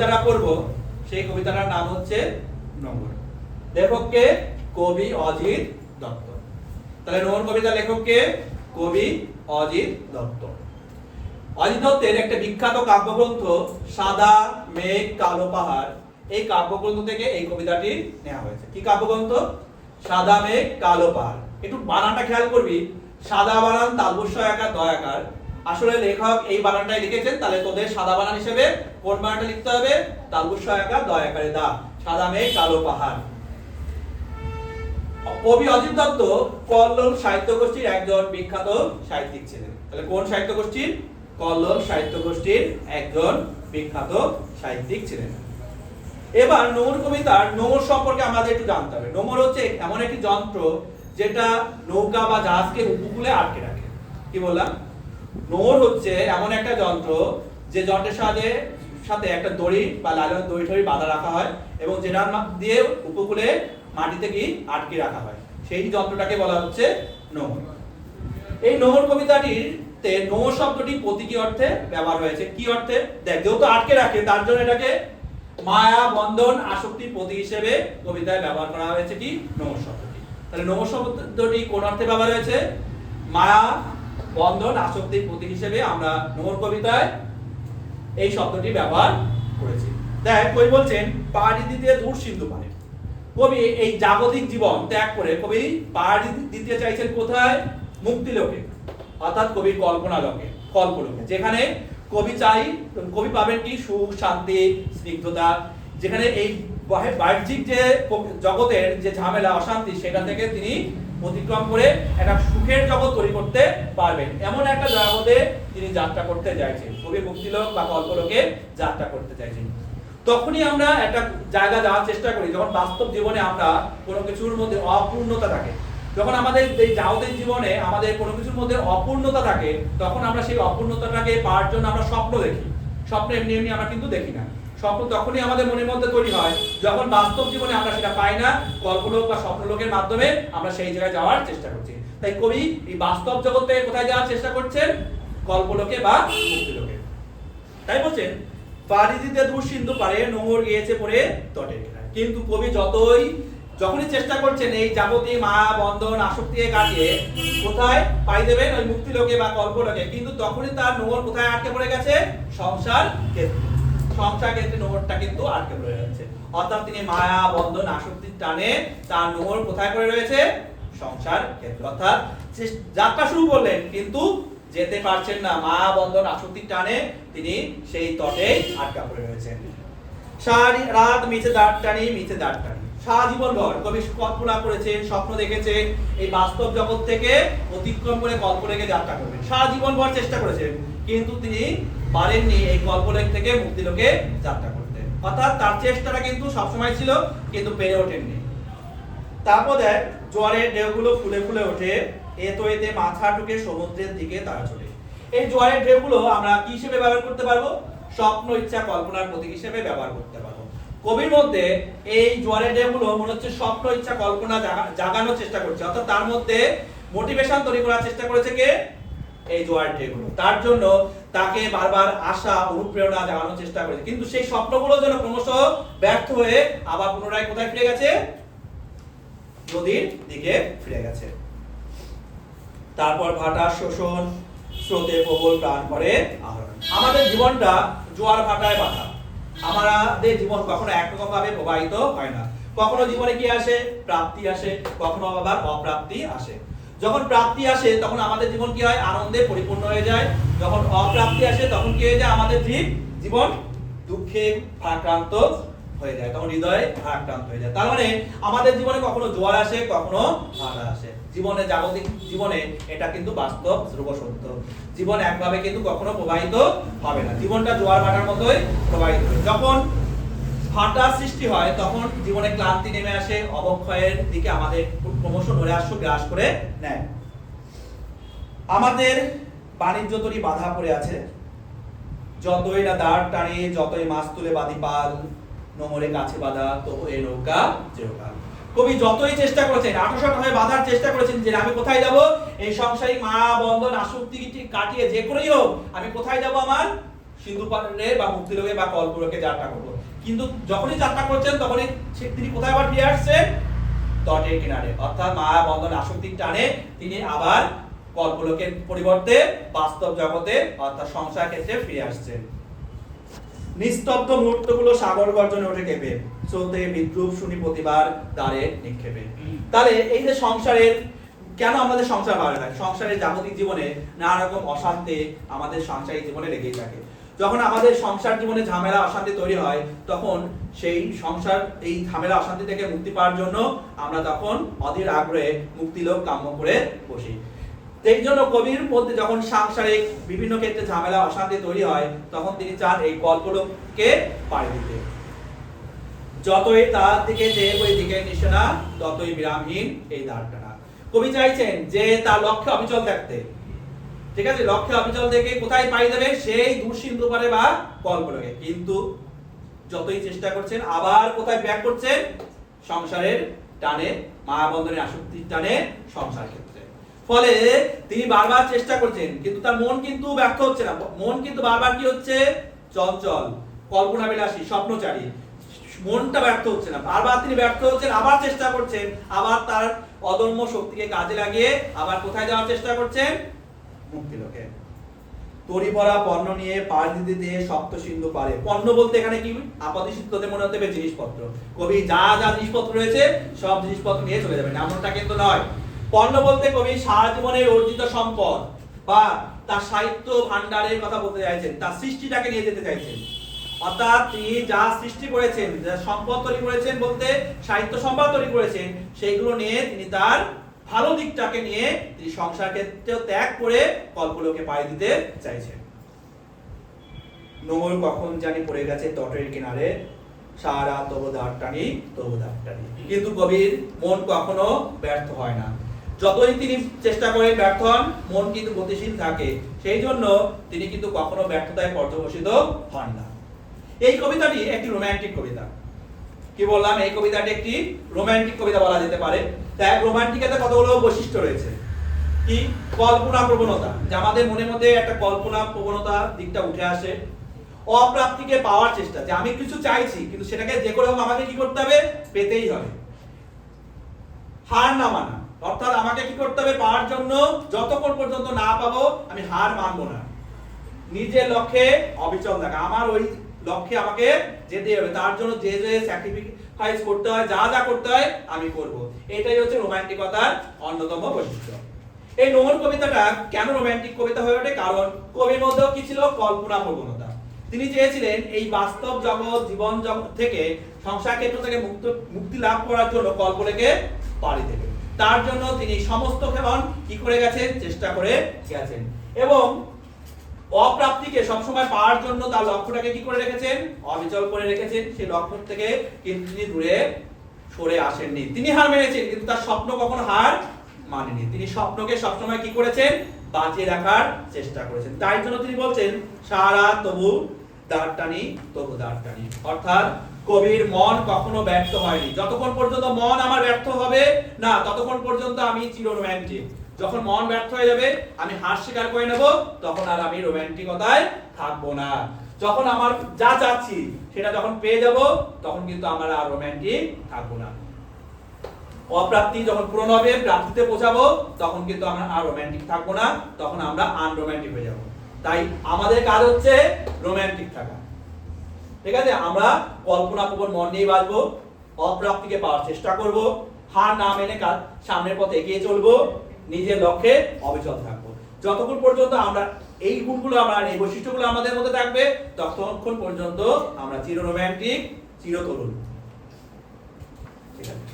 কবিতাটা পড়ব সেই কবিতাটার নাম হচ্ছে নোংর। লেখককে কবি অজিত দত্ত। তাহলে নোংর কবিতার লেখককে কবি অজিত দত্ত। অজিত দত্তের একটা বিখ্যাত কাব্যগ্রন্থ সাদা মেঘ কালো পাহাড়, এই কাব্যগ্রন্থ থেকে এই কবিতাটি নেওয়া হয়েছে। কি কাব্যগ্রন্থ? সাদা মেঘ কালো পাহাড়। একটু বানানটা খেয়াল করবি, সাদা বানান তালবস্য আকার দয়াকার। আসলে লেখক এই বানানটাই লিখেছেন, তাহলে তোদের সাদা বানান হিসেবে কোন বানানটা লিখতে হবে? তালবস্য আকার দয়াকারে দা, সাদা মেঘ কালো পাহাড়। কবি অজিত দত্ত কল্লোল সাহিত্য গোষ্ঠীর একজন বিখ্যাত সাহিত্যিক ছিলেন। তাহলে কোন সাহিত্য গোষ্ঠীর? কল্লোল সাহিত্য গোষ্ঠীর একজন বিখ্যাত সাহিত্যিক ছিলেন। এবার নোংর কবিতার নোংর সম্পর্কে আমাদের একটু জানতে হবে। নোংর হচ্ছে এমন একটি যন্ত্র যেটা নৌকা বা জাহাজকে উপকূলে আটকে রাখে। কি বললাম? নোংর হচ্ছে এমন একটা যন্ত্র যে যন্ত্রের সাথে একটা দড়ি বা লাইলনের দড়ি ঠড়ি বাঁধা রাখা হয় এবং যেটার দিয়ে উপকূলে মাটিতে কি আটকে রাখা হয়, সেই যন্ত্রটাকে বলা হচ্ছে নোংর। এই নোংর কবিতাটিতে নোংর শব্দটি প্রতীকী অর্থে ব্যবহার হয়েছে। কি অর্থে? দেখ, যেহেতু আটকে রাখে তার জন্য এটাকে মায়া বন্ধন আসক্তির প্রতীক হিসেবে কবিতায় ব্যবহার করা হয়েছে কি নোংর শব্দটি। তাহলে নোংর শব্দটি কোন অর্থে ব্যবহার হয়েছে? মায়া বন্ধন আসক্তির প্রতীক হিসেবে আমরা নোংর কবিতায় এই শব্দটি ব্যবহার করেছি। দেখ, কবি বলছেন পাড়ি দিতে দূর সিন্ধু পারে। কবি এই জাগতিক জীবন ত্যাগ করে কবি পাড়ি দিতে চাইছেন কোথায়? মুক্তিলোকে, অর্থাৎ কবির কল্পনা লোকে, কল্পলোকে, যেখানে কবি পাবেন কি সুখ, শান্তি, স্নিগ্ধতা, যেখানে এই বাহ্যিক যে জগতের যে ঝামেলা অশান্তি সেটা থেকে তিনি অতিক্রম করে একটা সুখের জগৎ তৈরি করতে পারবেন, এমন একটা জগতে তিনি যাত্রা করতে চাইছেন। কবি মুক্তিলোক বা কল্পলোকে যাত্রা করতে চাইছেন। তখনই আমরা একটা জায়গা যাওয়ার চেষ্টা করি যখন বাস্তব জীবনে আমরা কোনো কিছুর মধ্যে অপূর্ণতা থাকে। যখন আমাদের এই জাগতিক জীবনে আমাদের কোনো কিছুর মধ্যে অপূর্ণতা থাকে, তখন আমরা সেই অপূর্ণতাটাকে পাওয়ার জন্য আমরা স্বপ্ন দেখি। স্বপ্ন এমনি এমনি আমরা কিন্তু দেখি না। স্বপ্ন তখনই আমাদের মনের মধ্যে তৈরি হয় যখন বাস্তব জীবনে আমরা সেটা পাই না, কল্পলোক বা স্বপ্নলোকের মাধ্যমে আমরা সেই জায়গায় যাওয়ার চেষ্টা করছি। তাই কবি এই বাস্তব জগতে কোথায় যাওয়ার চেষ্টা করছেন? কল্পলোকে বা মুক্তিলোকে। তাই বলছেন পাড়ি দিতে দূর সিন্ধু পারে, নোঙর গিয়েছে পড়ে তটের কিনারে। কিন্তু কবি যখনই চেষ্টা করছেন এই জাগতিক মায়া বন্ধন আসক্তিকে কাটিয়ে কোথায় পাড়ি দেবেন? ওই মুক্তিলোকে বা কল্পলোকে, কিন্তু তখনই তার নোঙর কোথায় আটকে পড়ে গেছে? সংসার ক্ষেত্রে। সংসার ক্ষেত্রে নোঙরটা কিন্তু আটকে পড়ে যাচ্ছে, অর্থাৎ তিনি মায়া বন্ধন আসক্তির টানে তার নোঙর কোথায় পড়ে রয়েছে? সংসার ক্ষেত্রে। অর্থাৎ যাত্রা শুরু করলেন কিন্তু যেতে পারছেন না, মায়া বন্ধন আসক্তির টানে তিনি সেই তটে আটকা পড়ে রয়েছেন। সারি রাত মিছে দাঁড় টানি, মিছে দাঁড় টানি। সারা জীবনভর কবি কল্পনা করেছেন, স্বপ্ন দেখেছেন এই বাস্তব জগৎ থেকে অতিক্রম করে কল্পলোকে যাত্রা করবেন। সারা জীবনভর চেষ্টা করেছেন, কিন্তু তিনি পারেননি এই কল্পলোক থেকে মুক্তিলোকে যাত্রা করতে। অর্থাৎ তার চেষ্টাটা কিন্তু সবসময় ছিল, কিন্তু পেরে ওঠেননি। তারপর দেখ, জোয়ারের ঢেউগুলো ফুলে ফুলে ওঠে, এতে মাথা ঢুকে সমুদ্রের দিকে তারা চলে। এই জোয়ারের ঢেউগুলো আমরা কি হিসেবে ব্যবহার করতে পারবো? স্বপ্ন, ইচ্ছা, কল্পনার প্রতীক হিসেবে ব্যবহার করতে পারবো। কবির মধ্যে এই জোয়ারের ঢেউগুলো মনে হচ্ছে স্বপ্ন, ইচ্ছা, কল্পনা জাগানোর চেষ্টা করছে, অর্থাৎ তার মধ্যে মোটিভেশন তৈরি করার চেষ্টা করেছে কে? এই জোয়ারের ঢেউগুলো। তার জন্য তাকে বারবার আশা, অনুপ্রেরণা জাগানোর চেষ্টা করেছে, কিন্তু সেই স্বপ্নগুলো যেন ক্রমশ ব্যর্থ হয়ে আবার পুনরায় কোথায় ফিরে গেছে? নদীর দিকে ফিরে গেছে। তারপর ভাটা শোষণ, স্রোতে প্রবল প্রাণ করে আহরণ। আমাদের জীবনটা জোয়ার ভাটায় বাঁধা। আমাদের জীবন কখনো একরকম ভাবে প্রবাহিত হয় না। কখনো জীবনে কি আসে? প্রাপ্তি আসে, কখনো আবার অপ্রাপ্তি আসে। যখন প্রাপ্তি আসে তখন আমাদের জীবন কি হয়? আনন্দে পরিপূর্ণ হয়ে যায়। যখন অপ্রাপ্তি আসে তখন কি হয়ে যায়? আমাদের জীবন দুঃখে ভারাক্রান্ত হয়ে যায়, তখন হৃদয়ে ভারাক্রান্ত হয়ে যায়। তার মানে আমাদের জীবনে কখনো জোয়ার আসে, কখনো ভাটা আসে। জীবনে, জাগতিক জীবনে এটা কিন্তু বাস্তব ধ্রুব সত্য। জীবন একভাবে কিন্তু কখনো প্রবাহিত হবে না, জীবনটা জোয়ার ভাটার মতোই প্রবাহিত হয়। যখন ভাটা সৃষ্টি হয় তখন জীবনে ক্লান্তি নেমে আসে, অবক্ষয়ের দিকে আমাদের ক্রমশ নৈরাশ্য গ্রাস করে নেয়। আমাদের বাণিজ্য তরী বাধা পড়ে আছে, যতই না দাঁড় টানে, যতই মাছ তুলে বাঁধি পাল, নোঙরে কাছে বাঁধা তবু এ নৌকা চিরকাল। কবি যতই চেষ্টা করেছেন, আঠাশাট হয়ে বাঁধার চেষ্টা করেছেন যে আমি কোথায় যাব? এই সংসারিক মায়া বন্ধন আসক্তি কাটিয়ে যে করেই হোক আমি কোথায় যাব? আমার সিন্ধু পারে বা মুক্তিলোকে বা কল্পলোকে যাত্রা করবো। কিন্তু যখনই যাত্রা করছেন তখনই তিনি কোথায় আবার ফিরে আসছেন? তটের কিনারে, অর্থাৎ মায়া বন্ধন আসক্তির টানে তিনি আবার কল্পলোকের পরিবর্তে বাস্তব জগতে অর্থাৎ সংসার ক্ষেত্রে ফিরে আসছেন। নিস্তব্ধ মুহূর্তগুলো সাগর গর্জনে ওঠে কেঁপে, চলতে বিদ্রুপ শুনি প্রতিবার দ্বারে নিক্ষেপে। তাহলে এই যে সংসারের, কেন আমাদের সংসার ভালো লাগে? সংসারের জাগতিক জীবনে নানা রকম অশান্তি আমাদের সাংসারিক জীবনে লেগেই থাকে। যখন আমাদের সংসার জীবনে ঝামেলা অশান্তি তৈরি হয়, তখন সেই সংসার এই ঝামেলা অশান্তি থেকে মুক্তি পাওয়ার জন্য আমরা তখন অধীর আগ্রহে মুক্তিলোক কাম্য করে বসি। এই জন্য কবির মধ্যে যখন সাংসারিক বিভিন্ন ক্ষেত্রে ঝামেলা অশান্তি তৈরি হয়, তখন তিনি চান এই কল্পলোককে পাড়ি দিতে। যতই তার দিকে চেয়ে ওই দিকে নিশানা, ততই বিরামহীন এই দ্বার টানা। কবি চাইছেন যে তার লক্ষ্যে অবিচল থাকতে। ঠিক আছে, লক্ষ্যে অবিচল থেকে কোথায় পাড়ি দেবে? সেই দূর সিন্ধু পারে বা কল্পলোকে। কিন্তু যতই চেষ্টা করছেন, আবার কোথায় ব্যাক করছেন? সংসারের টানে, মায়াবন্ধনের আসক্তির টানে সংসার ক্ষেত্রে। ফলে তিনি বারবার চেষ্টা করছেন, কিন্তু তার মন কিন্তু ব্যর্থ হচ্ছে না। মন কিন্তু বারবার কি হচ্ছে? চঞ্চল, কল্পনা বিলাসী, স্বপ্নচারী। মনটা ব্যর্থ হচ্ছে না, বারবার তিনি ব্যর্থ হচ্ছেন, আবার চেষ্টা করছেন, আবার তার অদম্য শক্তিকে কাজে লাগিয়ে আবার কোথায় যাওয়ার চেষ্টা করছেন? মুক্তিলোকে। তরি ভরা পণ্য নিয়ে পাড়ি দিতে সপ্ত সিন্ধু পারে। পণ্য বলতে এখানে কি? আপাতদৃষ্টিতে মনে হতে হবে জিনিসপত্র। কবি যা যা জিনিসপত্র রয়েছে সব জিনিসপত্র নিয়ে চলে যাবেন, এমনটা কিন্তু নয়। পণ্য বলতে কবি সারা জীবনের অর্জিত সম্পদ বা তার সাহিত্য ভান্ডারের কথা বলতে চাইছেন, তার সৃষ্টিটাকে নিয়ে যেতে চাইছেন। অর্থাৎ তিনি যা সৃষ্টি করেছেন, যা সম্পদ তৈরি করেছেন বলতে সাহিত্য সম্পদ তৈরি করেছেন, সেইগুলো নিয়ে তিনি তার ভালো দিকটাকে নিয়ে তিনি সংসার ক্ষেত্রে ত্যাগ করে কল্পলোকে পাড়ি দিতে চাইছেন। নোঙর কখন জানি পড়ে গেছে তটের কিনারে, সারা তবু দ্বার টানি, তবু দ্বার টানি। কিন্তু কবির মন কখনো ব্যর্থ হয় না। যতই তিনি চেষ্টা করেন ব্যর্থ হন, মন কিন্তু গতিশীল থাকে। সেই জন্য তিনি কিন্তু কখনো ব্যর্থতায় পর্যবসিত হন না। এই কবিতাটি একটি রোমান্টিক কবিতা। কি বললাম? এই কবিতাটি একটি রোমান্টিক কবিতা বলা যেতে পারে। তাই রোমান্টিকতার কতগুলো বৈশিষ্ট্য রয়েছে। কি? কল্পনা প্রবণতা, যে আমাদের মনের মধ্যে একটা কল্পনা প্রবণতা দিকটা উঠে আসে। অপ্রাপ্তিকে পাওয়ার চেষ্টা, যে আমি কিছু চাইছি কিন্তু সেটাকে যে করে হোক আমাকে কি করতে হবে? পেতেই হবে। হার না মানা, অর্থাৎ আমাকে কি করতে হবে? পাওয়ার জন্য যতক্ষণ পর্যন্ত না পাবো আমি হার মানবো না। নিজের লক্ষ্যে অবিচল থাকা, আমার ওই লক্ষ্যে আমাকে যেতে হবে, তার জন্য যে যে স্যাক্রিফাইস করতে হয়, যা যা করতে হয় আমি করব। এটাই হচ্ছে রোমান্টিকতার অন্যতম বৈশিষ্ট্য। এই নোঙর কবিতাটা কেন রোমান্টিক কবিতা হয়ে ওঠে? কারণ কবির মধ্যেও কি ছিল? কল্পনা প্রবণতা। তিনি চেয়েছিলেন এই বাস্তব জগৎ, জীবন জগৎ থেকে, সংসার ক্ষেত্র থেকে মুক্তি লাভ করার জন্য কল্পলোকে পাড়ি দেবে। তার জন্য তিনি সমস্ত ক্ষণ কি করে গেছেন? চেষ্টা করে গেছেন। এবং অপ্রাপ্তিকে সবসময় পাওয়ার জন্য তার লক্ষ্যটাকে কি করে রেখেছেন? অবিচল করে রেখেছেন। সেই লক্ষ্য থেকে কিন্তু তিনি দূরে সরে আসেননি। তিনি হার মেনেছেন, কিন্তু তার স্বপ্ন কখনো হার মানেনি। তিনি স্বপ্নকে সবসময় কি করেছেন? বাঁচিয়ে রাখার চেষ্টা করেছেন। তাই জন্য তিনি বলছেন সারা তবু দ্বার টানি, তবু দ্বার টানি। অর্থাৎ কবির মন কখনো ব্যর্থ হয়নি। যতক্ষণ পর্যন্ত মন আমার ব্যর্থ হবে না, ততক্ষণ পর্যন্ত আমি চির রোমান্টিক। যখন মন ব্যর্থ হয়ে যাবে, আমি হার স্বীকার করে নেব, তখন আর আমি রোমান্টিকতায় থাকবো না। যখন আমার যা চাচ্ছি সেটা যখন পেয়ে যাব, তখন কিন্তু আমরা আর রোমান্টিক থাকবো না। অপ্রাপ্তি যখন পূরণ হবে, প্রাপ্তিতে পৌঁছাবো, তখন কিন্তু আমরা আর রোমান্টিক থাকবো না, তখন আমরা আনরোমান্টিক হয়ে যাব। তাই আমাদের কাজ হচ্ছে রোমান্টিক থাকা। ঠিক আছে, আমরা কল্পনা প্রবণ মন নিয়ে বাঁচবো, অপ্রাপ্তিকে পাওয়ার চেষ্টা করব, হার না মেনে সামনের পথে এগিয়ে চলবো, নিজের লক্ষ্যে অবিচল থাকবো। যতক্ষণ পর্যন্ত আমরা এই গুণগুলো, এই বৈশিষ্ট্যগুলো আমাদের মধ্যে থাকবে, ততক্ষণ পর্যন্ত আমরা চির রোমান্টিক, চির তরুণ। ঠিক আছে।